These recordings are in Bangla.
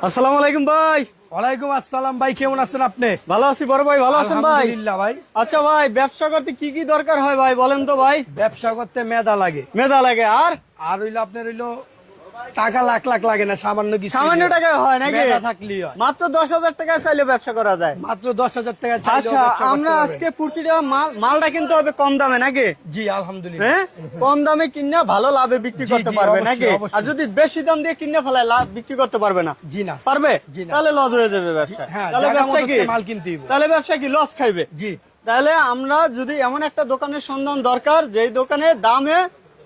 আসসালামু আলাইকুম ভাই। ওয়ালাইকুম আসসালাম ভাই, কেমন আছেন আপনি? ভালো আছি বড় ভাই, ভালো আছেন ভাই? আলহামদুলিল্লাহ ভাই। আচ্ছা ভাই, ব্যবসা করতে কি কি দরকার হয় ভাই বলেন তো ভাই? ব্যবসা করতে মেধা লাগে, মেধা লাগে, আর আর হইলো আপনার হইলো টাকা লাখ লাখ লাগে না, সামান্য কিছু সামান্য টাকায় হয় নাকি? মেধা থাকলেই হয়। মাত্র 10,000 টাকায় চাইলে ব্যবসা করা যায়। মাত্র 10,000 টাকা চাইলেও আচ্ছা, ব্যবসা করতে আমরা পারবেন। আজকে প্রতিটা মালটা কিনতে হবে কম দামে নাকি? জি আলহামদুলিল্লাহ। হ্যাঁ, কম দামে কিনে ভালো লাভে বিক্রি জি, করতে জি, পারবে অবশ্যই, নাকি? অবশ্যই। আর যদি বেশি দাম দিয়ে কিনে ফেলায় লাভ বিক্রি করতে পারবে না। জি না। পারবে? জি না। তাহলে লস হয়ে যাবে ব্যবসা। হ্যাঁ, তাহলে জায়গা ব্যবসা মতো কি? মাল কিনতে হইব। তাহলে ব্যবসা কি লস খাইবে? জি। তাহলে আমরা যদি এমন একটা দোকানের সন্ধান দরকার যেই দোকানে দামে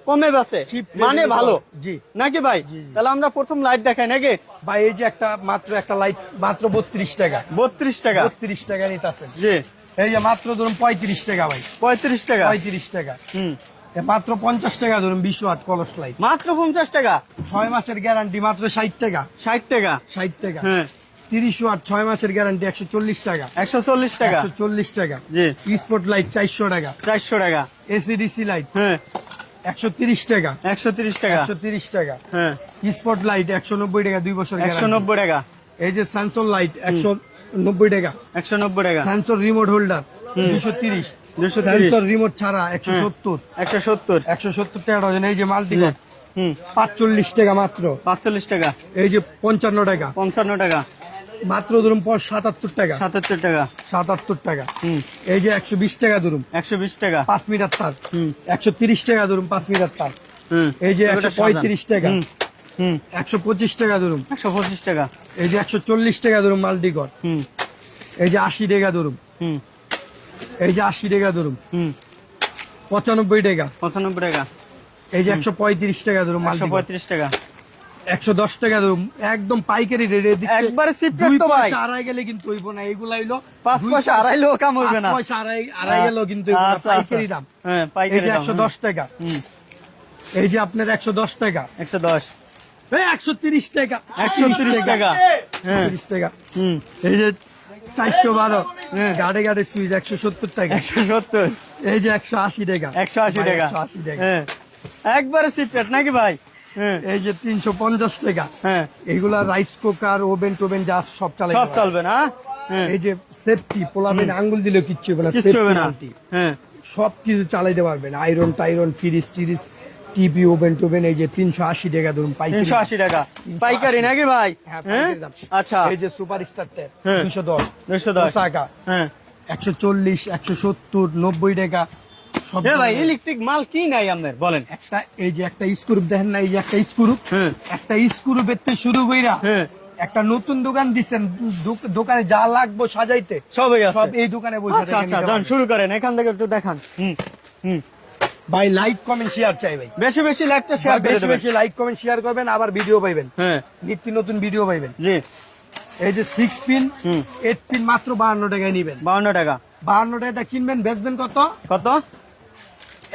কমে বেচে, Cheap মানে level ভালো, জি। নাকি ভাই? জি, জি। তাহলে আমরা প্রথম লাইট দেখাই নাকি? ভাই এই যে মাত্র একটা লাইট মাত্র 32 টাকা। 32 টাকা। 32 টাকা নিতেছেন। জি। এই যে মাত্র ধরুন 35 টাকা ভাই। 35 টাকা। 35 টাকা। হুম। মাত্র 50 টাকা ধরুন 20 ওয়াট কলস লাইট। মাত্র 50 টাকা। 6 মাসের গ্যারান্টি মাত্র 60 টাকা। 60 টাকা। 60 টাকা। হ্যাঁ। 30 ওয়াট 6 মাসের গ্যারান্টি 140 টাকা। 140 টাকা। 140 টাকা। জি। স্পট লাইট 400 টাকা। 400 টাকা। এসিডিসি লাইট হ্যাঁ। 130 টাকা। 130 টাকা। 130 টাকা। হ্যাঁ। স্পট লাইট 190 টাকা 2 বছর গ্যারান্টি। 190 টাকা। এই যে সেন্সর লাইট 190 টাকা। 190 টাকা। Sensor remote holder 230। 230। Sensor remote ছাড়া 170। 170। 170 টাকা ডজন। এই যে মাল্টি হুম। 45 টাকা মাত্র। 45 টাকা। এই যে 55 টাকা 55 টাকা। মাত্র ধরুন 77 টাকা। 77 টাকা। 77 টাকা। হুম। এই যে 120 টাকা ধরুন 120 টাকা। 5 মিটার তার। হুম। 130 টাকা ধরুন 5 মিটার তার। হুম। এই যে এগুলো 135 টাকা। হুম। হুম। 125 টাকা ধরুন। 125 টাকা। এই যে 140 টাকা ধরুন মাল্টিকর। হুম। এই যে 80 টাকা ধরুন। হুম। এই যে 80 টাকা ধরুন। হুম। 95 টাকা। 95 টাকা। এই যে 135 টাকা ধরুন মাল্টিকর। 135 টাকা। 110 টাকা ধরুন। একদম পাইকারি রেটে দিচ্ছে। একবারে চিপ রেট তো ভাই। আড়াই গেলে কিন্তু হইব না। এইগুলা হইলো 5 পয়সা আড়াইলেও কাম হইবে না। 5 পয়সা আড়াই গেলেও কিন্তু হইব না। আচ্ছা, পাইকারি আচ্ছা। দাম। হ্যাঁ, এই পাইকারি যে দাম। 110 টাকা। হুম। এই যে আপনার 110 টাকা। 110। এই 130 টাকা। 130 টাকা। হ্যাঁ। 130 টাকা। হুম। এই যে 412 হ্যাঁ। গাড়ে গাড়ে সুইচ 170 টাকা। 170। এই যে 180 টাকা। 180 ভাই, টাকা। 180 টাকা। হ্যাঁ। একবারে চিপ রেট নাকি ভাই? হ্যাঁ। এই যে 350 টাকা। হ্যাঁ। এইগুলা রাইস কুকার ওভেন টোভেন যা সব চালাই সব চলবে না? হ্যাঁ। এই যে সেফটি পোলাবেন আঙ্গুল দিলেও কিচ্ছু হবে না। কিচ্ছু হবে না। safety guarantee। হ্যাঁ। সব কিছু চালাইতে পারবেন। Iron টাইরন fridge টিরিজ TV oven টোভেন। এই যে 380 টাকা ধরুন পাইকারি। 380 টাকা পাইকারি নাকি ভাই? হ্যাঁ, হ্যাঁ। পাইকারি দাম। আচ্ছা। এই যে সুপার স্টার ট্যাপ হ্যাঁ। 210 210 টাকা। হ্যাঁ। 140 170 90 টাকা সব এ ভাই, ধরনের। ইলেকট্রিক মাল কি নাই আপনার বলেন? একটা এই যে একটা স্ক্রু দেখেন না, এই যে একটা স্ক্রু। হ্যাঁ। একটা স্ক্রু বেতে শুরু কইরা হ্যাঁ। একটা নতুন দোকান দিচ্ছেন। দোকানে যা লাগবে সাজাইতে সবই আছে। সব এই দোকানে বসে আচ্ছা, আচ্ছা, যান শুরু করেন, এখান থেকে একটু দেখান। হুম। হুম। ভাই লাইক কমেন্ট শেয়ার চাই ভাই। বেশি বেশি লাইকটা শেয়ার করে বেশি দেবেন। বেশি লাইক কমেন্ট শেয়ার করবেন, আবার ভিডিও পাইবেন। হ্যাঁ। নিত্য নতুন ভিডিও পাইবেন। জি। এই যে 6 পিন হুম। 8 পিন মাত্র 52 টাকায় নিবেন। 52 টাকা। 52 টাকা কিনবেন, বেচবেন কত? কত?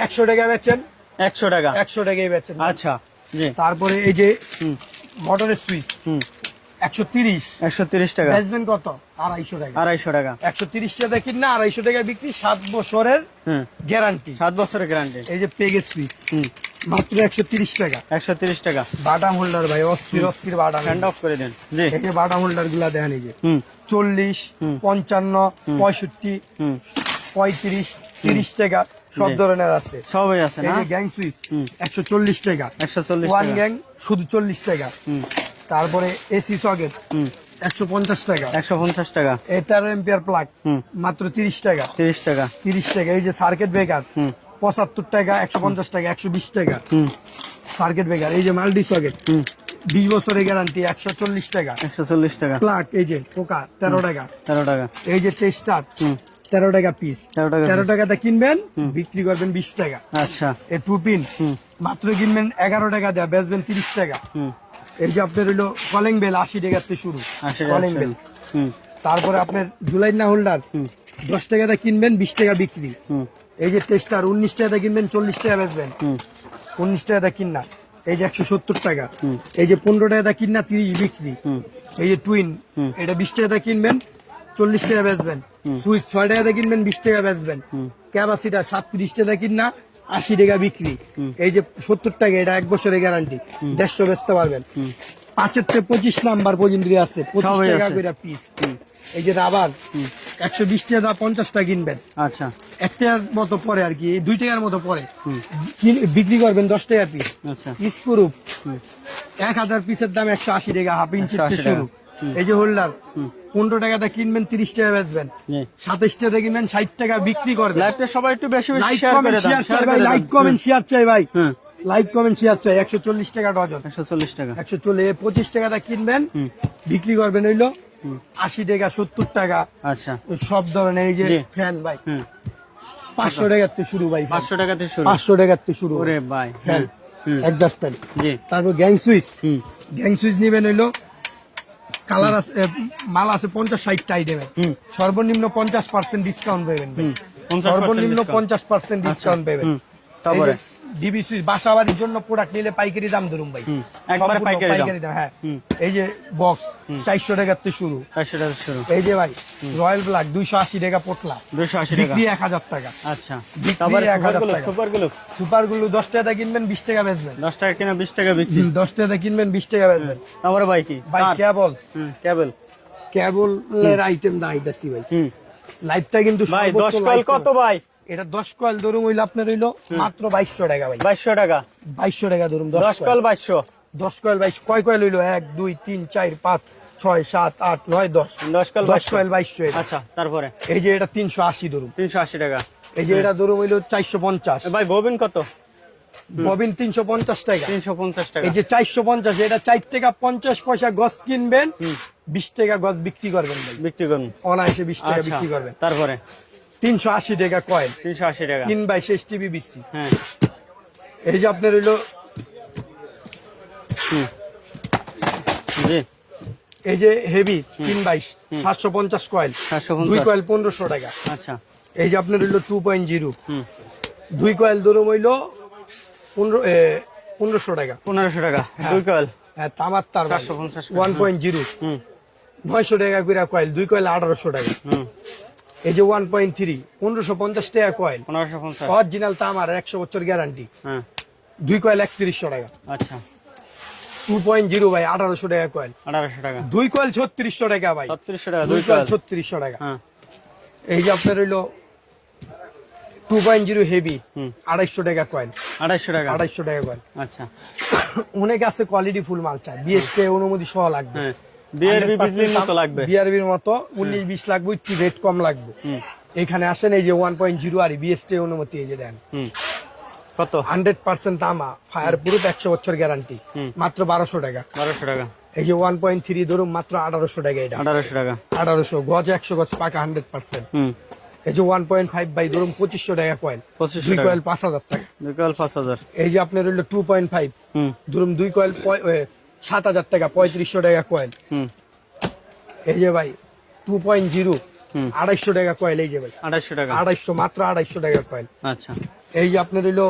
100 টাকা বেচেন। 100 টাকা। 100 টাকায় বেচেন। আচ্ছা। জি। তারপরে এই যে হুম। মোটরের সুইচ হুম। 130 130 টাকা। বেচবেন কত? 250 টাকা। 250 টাকা। 130 টাকা কিন না 250 টাকা বিক্রি। 7 বছরের হুম। গ্যারান্টি। 7 বছরের গ্যারান্টি। এই যে পেগের সুইচ হুম। মাত্র 130 টাকা। 130 টাকা। বাটাম হোল্ডার ভাই অস্থির অস্থির বাটাম। হ্যান্ড অফ করে দেন। জি। এই যে বাটাম হোল্ডার গুলা দেখেন। এই যে হুম। 40 হুম। 55 65 হুম। 35 30 টাকা সব জি। ধরনের আছে। সবই আছে এই না? যে গ্যাং সুইচ হুম। 140 টাকা। 140 ওয়ান টাকা। গ্যাং শুধু 40 টাকা। হুম। তারপরে এসি সকেট হুম। 150 টাকা। 150 টাকা। এই 13 এম্পিয়ার প্লাগ হুম। মাত্র 30 টাকা। 30 টাকা। 30 টাকা। এই যে সার্কিট ব্রেকার হুম। 75 টাকা 150 টাকা 120 টাকা হুম। Circuit breaker. এই যে মাল্টি সকেট হুম। 20 বছরের গ্যারান্টি 140 টাকা। 140 টাকা। প্লাগ এই যে পোকা 13 টাকা। 13 টাকা। এই যে টেস্টার হুম। 13 টাকা পিস। 13 টাকা 13 piece। টাকাতে কিনবেন, বিক্রি করবেন 20 টাকা। আচ্ছা। এই 2 পিন হুম। মাত্র কিনবেন 11 টাকা দেয়া, বেচবেন 30 টাকা। হুম। এই যে আপনার হইলো কলিং বেল 80 টাকাতে শুরু। 80 টাকা। Calling bell. হুম। তারপরে আপনার জুলাই না হোল্ডার হুম। 10 টাকাতে কিনবেন 20 টাকা বিক্রি। হুম। এই যে টেস্টার 19 টাকাতে কিনবেন 40 টাকা বেচবেন। হুম। 19 টাকাতে কিনা এই যে 170 টাকা। হুম। এই যে 15 টাকাতে কিনা 30 বিক্রি। হুম। এই যে টুইন হুম। এটা 20 টাকাতে কিনবেন 40 টাকা বেচবেন। সুইচ 6 টাকাতে কিনবেন 20 টাকা বেচবেন। ক্যাপাসিটার 37 টাকা কিনা 80 টাকা বিক্রি। এই যে 70 টাকা এটা 1 বছরের গ্যারান্টি 150 বেচতে পারবেন। 5 থেকে 25 নাম্বার পর্যন্ত আছে, 25 সবই টাকা আছে। করে পিস। এই যে রাবার 120 টাকা 50 টাকা কিনবেন, আচ্ছা 1 টাকার মতো পরে আর কি, 2 টাকার মতো পরে বিক্রি করবেন 10 টাকা পিস। আচ্ছা স্ক্রু 1000 পিসের দাম 180 টাকা, হাফ ইঞ্চি 180 থেকে শুরু। এই যে হোল্ডার 15 টাকাতে কিনবেন, 30 টাকা বেচবেন, জি 27 টাকা কিনবেন, 60 টাকা বিক্রি করবেন। লাইভটা সবাই একটু বেশি বেশি লাইক শেয়ার করে কমেন্ট দেন, শেয়ার শেয়ার চাই ভাই, করে লাইক দেন। কমেন্ট শেয়ার চাই ভাই, হ্যাঁ লাইক কমেন্ট শেয়ার চাই। 140 টাকা ডজন, 140 টাকা 140, 25 টাকাটা কিনবেন, বিক্রি করবেন হইলো 80 টাকা, 70 টাকা, আচ্ছা সব ধরনের। এই যে জি। ফ্যান ভাই হুম 500 টাকার থেকে শুরু ভাই, 500 টাকা থেকে শুরু। 500 টাকার থেকে শুরু ওরে ভাই ফ্যান, হুম অ্যাডজাস্ট ফ্যান। জি তারপর গ্যাং সুইচ, হুম গ্যাং সুইচ নিবেন হইলো, কালার আছে, মাল আছে 50-60 আইটেমের, সর্বনিম্ন 50% ডিসকাউন্ট পাবেন ভাই, 50% সর্বনিম্ন discount। 50% ডিসকাউন্ট পাবেন। তারপরে ডিবি সুইচ বাসা বাড়ির জন্য প্রোডাক্ট নিলে পাইকারি দাম ধরুন ভাই, একবারে সম্পূর্ণ পাইকারি দাম। হ্যাঁ। এই যে বক্স 400 টাকার থেকে শুরু। 500 টাকা শুরু, এই যে ভাই রয়্যাল ব্ল্যাক 280 টাকা পোটলা, 280 টাকা। বিক্রি 1000 টাকা। আচ্ছা বিক্রি তারপরে 1000 সুপারগুলো, টাকা। সুপারগুলো সুপারগুলো 10 টাকা কিনবেন, 20 টাকা বেচবেন। 10 টাকা কিনা 20 টাকা বিক্রি। 10 টাকা কিনবেন, 20 টাকা বেচবেন। তারপরে ভাই কি ভাই তার? কেবল, কেবল কেবলের আইটেম দাইতাছি ভাই, লাইভটা কিন্তু ভাই 10 সর্বোচ্চ কয়েল live কত করুন। ভাই? এটা 10 কয়েল ধরুন হইলো আপনার হইলো মাত্র 2200 টাকা ভাই, 2200 টাকা 2200 টাকা ধরুন 10 10 কয়েল কয়েল। 2200। 10 কয়েল 22, কয় কয়েল হইলো? 1 2 3 4 5 6 7 8 9 10, 10 কয়েল 10 কয়েল 2200 এটা। আচ্ছা তারপরে এই যে এটা 380 ধরুন, 380 টাকা। এই যে এটা ধরুন হইলো 450, ভাই ববিন কত? ববিন 350 টাকা। 350 টাকা। এই যে 450, এটা 4 টাকা 50 পয়সা গজ কিনবেন, 20 টাকা গজ বিক্রি করবেন ভাই, বিক্রি করুন। অনায়াসে 20 টাকা আচ্ছা বিক্রি করবেন। তারপরে 380 টাকা কয়েল, 380 টাকা। 3 বাই 6 টিভি বিসি। হ্যাঁ এই যে আপনার হইলো, জি এই যে হেভি 3 বাই 750 কয়েল, 750 2 কয়েল 1500 টাকা। আচ্ছা এই যে আপনার হইলো 2.0, হুম 2 কয়েল ধরুন হইলো 1500 টাকা। 1500 টাকা 2 কয়েল। হ্যাঁ তামার তার 450 1.0, হুম 900 টাকা করে কয়েল, 2 কয়েল 1800 টাকা। হুম এই যে 1.3, 1550 টাকা কয়েল, 1550। অরিজিনাল তামার, 100 বছর গ্যারান্টি, হ্যাঁ 2 কয়েল 3100 টাকা। আচ্ছা 2.0 ভাই 1800 টাকা কয়েল, 1800 টাকা। 2 কয়েল 3600 টাকা ভাই, 3600 টাকা 2 2 কয়েল কয়েল। 3600 টাকা। হ্যাঁ এই যে আপনার হইলো 2.0 হেভি, হুম 250 টাকা কয়েল, 250 টাকা। 250 টাকা কয়েল। আচ্ছা অনেক আছে কোয়ালিটি ফুল মাল চাই, বিএসকে অনুমতি সহ লাগবে, হ্যাঁ বিআরবি বিজলির মতো লাগবে। বিআরবির মতো 19-20 লাগবে, একটু রেট কম লাগবে। হুম এখানে আসেন, এই যে 1.0 আর বিএসকে অনুমতি, এই যে দেন হুম কত? 100% তামা, ফায়ার প্রুফ, 100 বছর গ্যারান্টি, মাত্র 1200 টাকা। 1200 টাকা। এই যে 1.3 ধরুন মাত্র 1800 টাকা, এটা 1800 টাকা। 1800 গজ, 100 গজ পাকা 100%। হুম এই যে 1.5 বাই ধরুন 2500 টাকা কয়েল, 2500 2 টাকা। কয়েল 5000 টাকা। 2 কয়েল 5000। এই যে আপনার হইলো 2.5 হুম ধরুন 2 কয়েল 7000 টাকা, 3500 টাকা কয়েল। হুম এই যে ভাই 2.0, হুম 250 টাকা কয়েল, এই যে ভাই 2800 টাকা। 250, মাত্র 250 টাকা কয়েল। আচ্ছা এই যে আপনার হইলো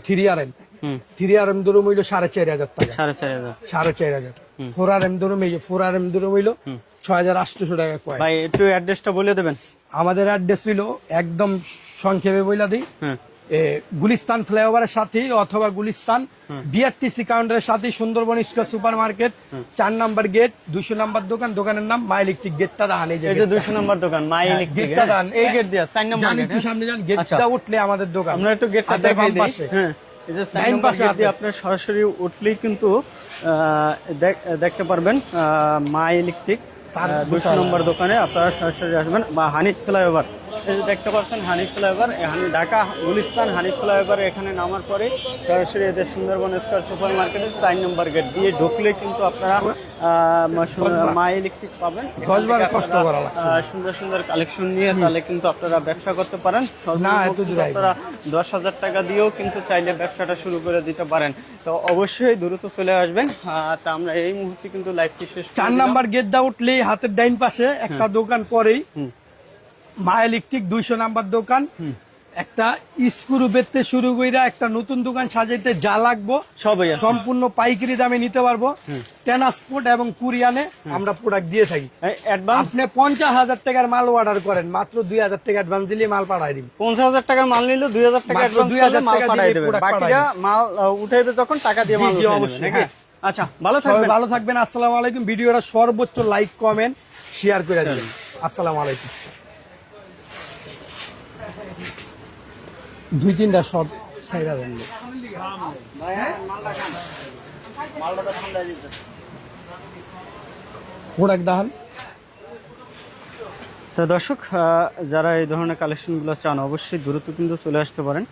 3RM, হুম 3RM ধরুন হইলো 4500 টাকা, 4500। 4500। 4RM ধরুন, এই যে 4RM ধরুন হইলো 6800 টাকা কয়েল। ভাই একটু অ্যাড্রেসটা বলে দেবেন। আমাদের অ্যাড্রেস হইলো, একদম সংক্ষেপে বইলা দিই, হ্যাঁ গুলিস্তান ফ্লাইওভারের সাথে অথবা গুলিস্তান বিআরটিসি কাউন্টারের সাথে Sundarban square super market, 4 number gate, 200 number দোকান, দোকানের নাম মা ইলেকট্রিক। গেটটা দাঁড়ান, এই যে এই যে 200 নম্বর দোকান মাই ইলেকট্রিক। গেটটা দাঁড়ান, এই গেট দিয়া 4 নম্বর জানেন গেট। একটু সামনে যান, গেটটা উঠলে আমাদের দোকান। আমরা একটু গেটটা হাতের দেখাই বাম দিই। পাশে। হ্যাঁ এই যে 4 ডাইন নম্বর পাশে গেট দিয়ে হাতে। আপনি সরাসরি উঠলেই কিন্তু দেখতে পারবেন মাই ইলেকট্রিক। 200 নম্বর দোকানে আপনারা সরাসরি আসবেন, বা হানিফ ফ্লাইওভার, এই যে দেখতে পাচ্ছেন হানিফ ফ্লাইওভার, ঢাকা গুলিস্তান হানিফ ফ্লাইওভার, এখানে নামার পরে সরাসরি এদের সুন্দরবন স্কয়ার সুপার মার্কেটের 4 নম্বর গেট দিয়ে ঢুকলে কিন্তু আপনারা মাই ইলেকট্রিক পাবেন। গজবার কষ্ট করা লাগছে। সুন্দর সুন্দর কালেকশন নিয়ে তাহলে কিন্তু আপনারা ব্যবসা করতে পারেন। না, সর্বনিম্ন এত কিন্তু দূরে আপনারা 10,000 টাকা দিয়েও কিন্তু চাইলে ব্যবসাটা শুরু করে দিতে পারেন। তো অবশ্যই দ্রুত চলে আসবেন। তা আমরা এই মুহূর্তে কিন্তু লাইভটি শেষ করে 4 দিলাম। নাম্বার গেটটা উঠলেই হাতের ডাইন পাশে একটা দোকান পরেই মা ইলেকট্রিক, 200 নাম্বার দোকান। একটা স্ক্রু বেচতে শুরু কইরা একটা নতুন দোকান সাজাইতে যা লাগবো সবই আছে। সম্পূর্ণ পাইকারি দামে নিতে পারবো। ট্রান্সপোর্ট এবং কুরিয়ানে আমরা প্রোডাক্ট দিয়ে থাকি। অ্যাডভান্স আপনি 50,000 টাকার মাল অর্ডার করেন, মাত্র 2000 টাকা অ্যাডভান্স দিলে মাল পাঠাই দিব। 50,000 টাকার মাল নিলে 2,000 টাকা মাত্র অ্যাডভান্স 2,000 করলে মাল টাকা পাঠিয়ে দিলে দেবেন। product বাকিটা পাঠাই মাল উঠাইবে তখন টাকা দিয়ে মাল জি, উঠিয়ে নেবেন, অবশ্যই, নাকি? হ্যাঁ। আচ্ছা, ভালো সবাই থাকবেন। ভালো থাকবেন। আসসালামু আলাইকুম। ভিডিওটা সর্বোচ্চ লাইক কমেন্ট শেয়ার করে দেবেন। আসসালামু আলাইকুম। 2-3টা শর্ট সাইরা দেন। প্রোডাক্ট দাহান। তো দর্শক, যারা এই ধরনের কালেকশনগুলো চান অবশ্যই দ্রুত কিন্তু চলে আসতে পারেন।